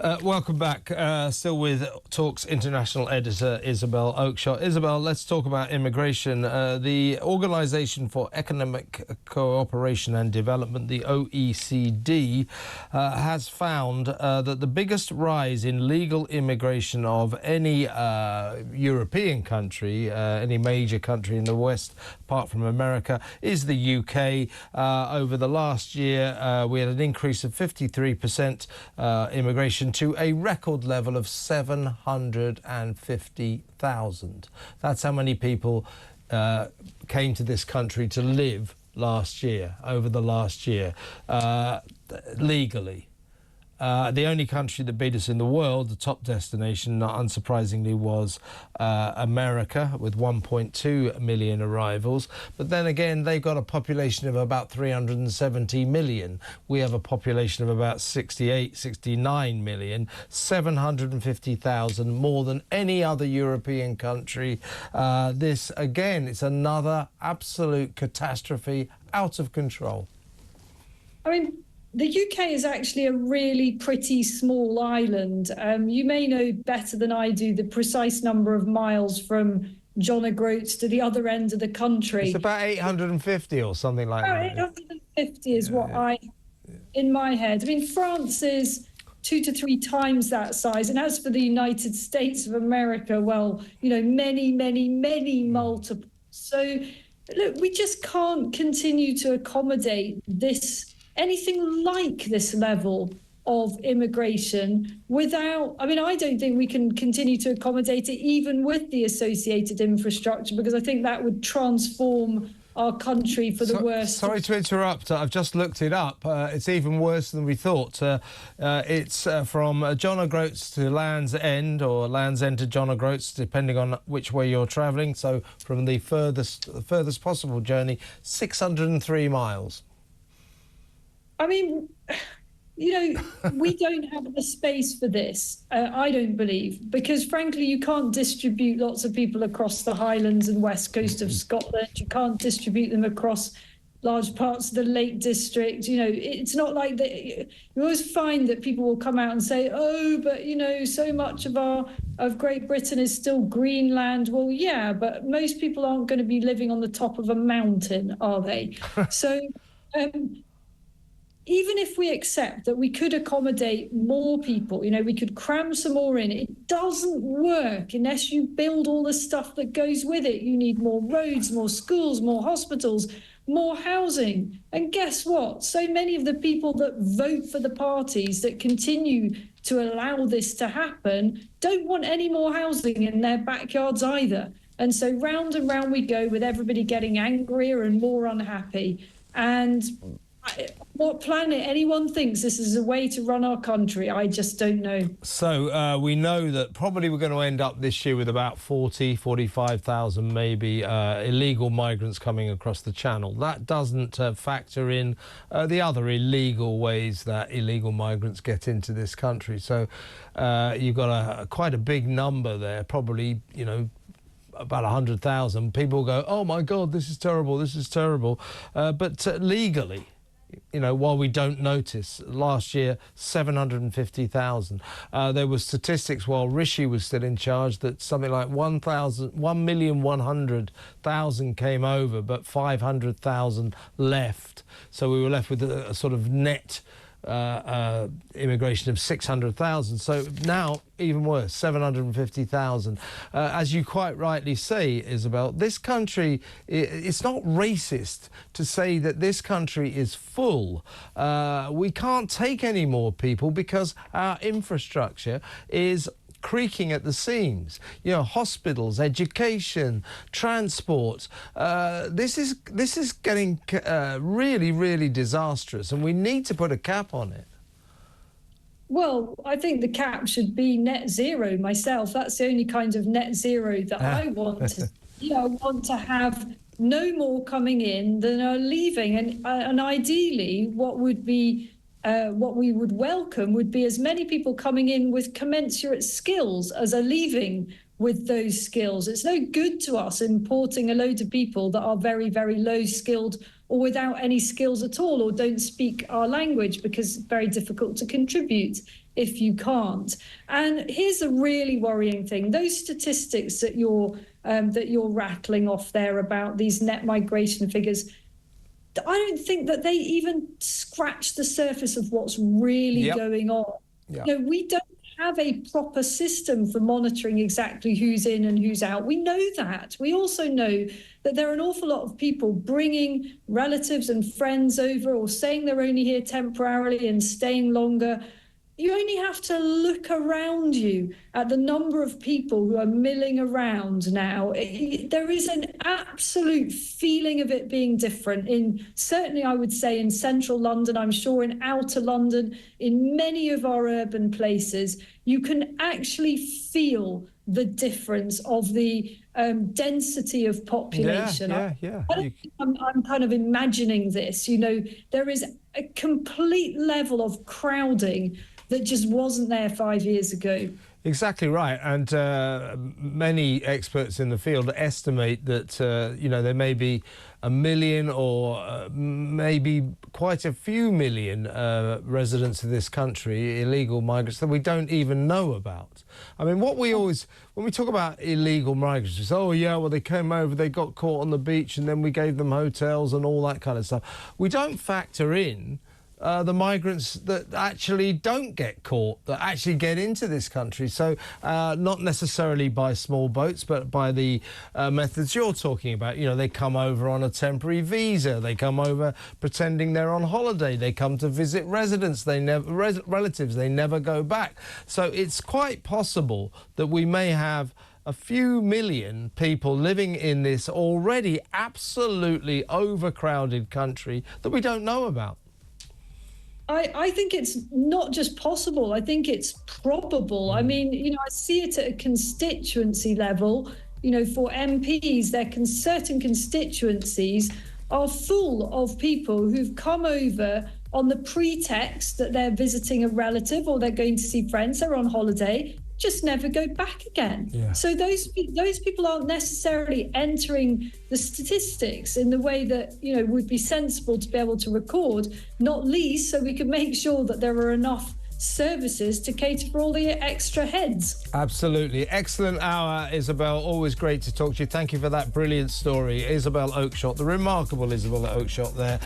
Welcome back. Still with Talk's international editor, Isabel Oakeshott. Isabel, let's talk about immigration. The Organisation for Economic Cooperation and Development, the OECD, has found that the biggest rise in legal immigration of any European country, any major country in the West, apart from America, is the UK. Over the last year, we had an increase of 53% immigration to a record level of 750,000. That's how many people came to this country to live last year, over the last year, legally. The only country that beat us in the world, the top destination, not unsurprisingly, was America, with 1.2 million arrivals. But then again, they've got a population of about 370 million. We have a population of about 68, 69 million, 750,000 more than any other European country. This, again, it's another absolute catastrophe, out of control. I mean, the UK is actually a really pretty small island. You may know better than I do the precise number of miles from John O'Groats to the other end of the country. It's about 850 or something like that. 850 is what in my head. I mean, France is 2 to 3 times that size. And as for the United States of America, well, you know, many, many, many multiples. So, look, we just can't continue to accommodate anything like this level of immigration without, I mean, I don't think we can continue to accommodate it even with the associated infrastructure, because I think that would transform our country for the worse. Sorry to interrupt. I've just looked it up. It's even worse than we thought. It's from John O'Groats to Land's End, or Land's End to John O'Groats, depending on which way you're travelling. So from the furthest possible journey, 603 miles. I mean, you know, we don't have the space for this, I don't believe, because frankly, you can't distribute lots of people across the Highlands and west coast of Scotland. You can't distribute them across large parts of the Lake District. You know, it's not like that. You always find that people will come out and say, oh, but, you know, so much of Great Britain is still Greenland. Well, yeah, but most people aren't going to be living on the top of a mountain, are they? So, even if we accept that we could accommodate more people, you know, we could cram some more in, it doesn't work unless you build all the stuff that goes with it. You need more roads, more schools, more hospitals, more housing. And guess what? So many of the people that vote for the parties that continue to allow this to happen don't want any more housing in their backyards either. And so round and round we go, with everybody getting angrier and more unhappy. And what planet anyone thinks this is a way to run our country, I just don't know. So we know that probably we're going to end up this year with about 45,000 maybe illegal migrants coming across the channel. That doesn't factor in the other illegal ways that illegal migrants get into this country. So you've got quite a big number there, probably, you know, about 100,000. People go, oh my God, this is terrible, this is terrible. But legally, you know, while we don't notice, last year 750,000. There were statistics while Rishi was still in charge that something like 1,100,000 came over, but 500,000 left. So we were left with a sort of net immigration of 600,000. So now, even worse, 750,000. As you quite rightly say, Isabel, this country, it's not racist to say that this country is full. We can't take any more people because our infrastructure is creaking at the seams. You know, hospitals, education, transport. This is getting really, really disastrous, and we need to put a cap on it. Well, I think the cap should be net zero myself. That's the only kind of net zero that I want. You know, I want to have no more coming in than are leaving, and ideally, what we would welcome would be as many people coming in with commensurate skills as are leaving with those skills. It's no good to us importing a load of people that are very, very low skilled or without any skills at all, or don't speak our language, because it's very difficult to contribute if you can't. And here's a really worrying thing. Those statistics that you're rattling off there about these net migration figures, I don't think that they even scratch the surface of what's really going on. Yep. You know, we don't have a proper system for monitoring exactly who's in and who's out. We know that. We also know that there are an awful lot of people bringing relatives and friends over, or saying they're only here temporarily and staying longer. You only have to look around you at the number of people who are milling around now. There is an absolute feeling of it being different certainly I would say in central London, I'm sure in outer London, in many of our urban places. You can actually feel the difference of the density of population. I'm kind of imagining this. You know, there is a complete level of crowding that just wasn't there 5 years ago. Exactly right. And many experts in the field estimate that, you know, there may be 1 million or maybe quite a few million residents of this country, illegal migrants, that we don't even know about. I mean, what we always, when we talk about illegal migrants, we say, oh, yeah, well, they came over, they got caught on the beach, and then we gave them hotels and all that kind of stuff. We don't factor in the migrants that actually don't get caught, that actually get into this country. So not necessarily by small boats, but by the methods you're talking about. You know, they come over on a temporary visa. They come over pretending they're on holiday. They come to visit relatives. They never go back. So it's quite possible that we may have a few million people living in this already absolutely overcrowded country that we don't know about. I think it's not just possible, I think it's probable. I mean, you know, I see it at a constituency level. You know, for MPs, certain constituencies are full of people who've come over on the pretext that they're visiting a relative or they're going to see friends, they're on holiday, just never go back again. Yeah. So those people aren't necessarily entering the statistics in the way that, you know, would be sensible to be able to record, not least so we can make sure that there are enough services to cater for all the extra heads. Absolutely. Excellent hour, Isabel. Always great to talk to you. Thank you for that brilliant story. Isabel Oakeshott, the remarkable Isabel Oakeshott there.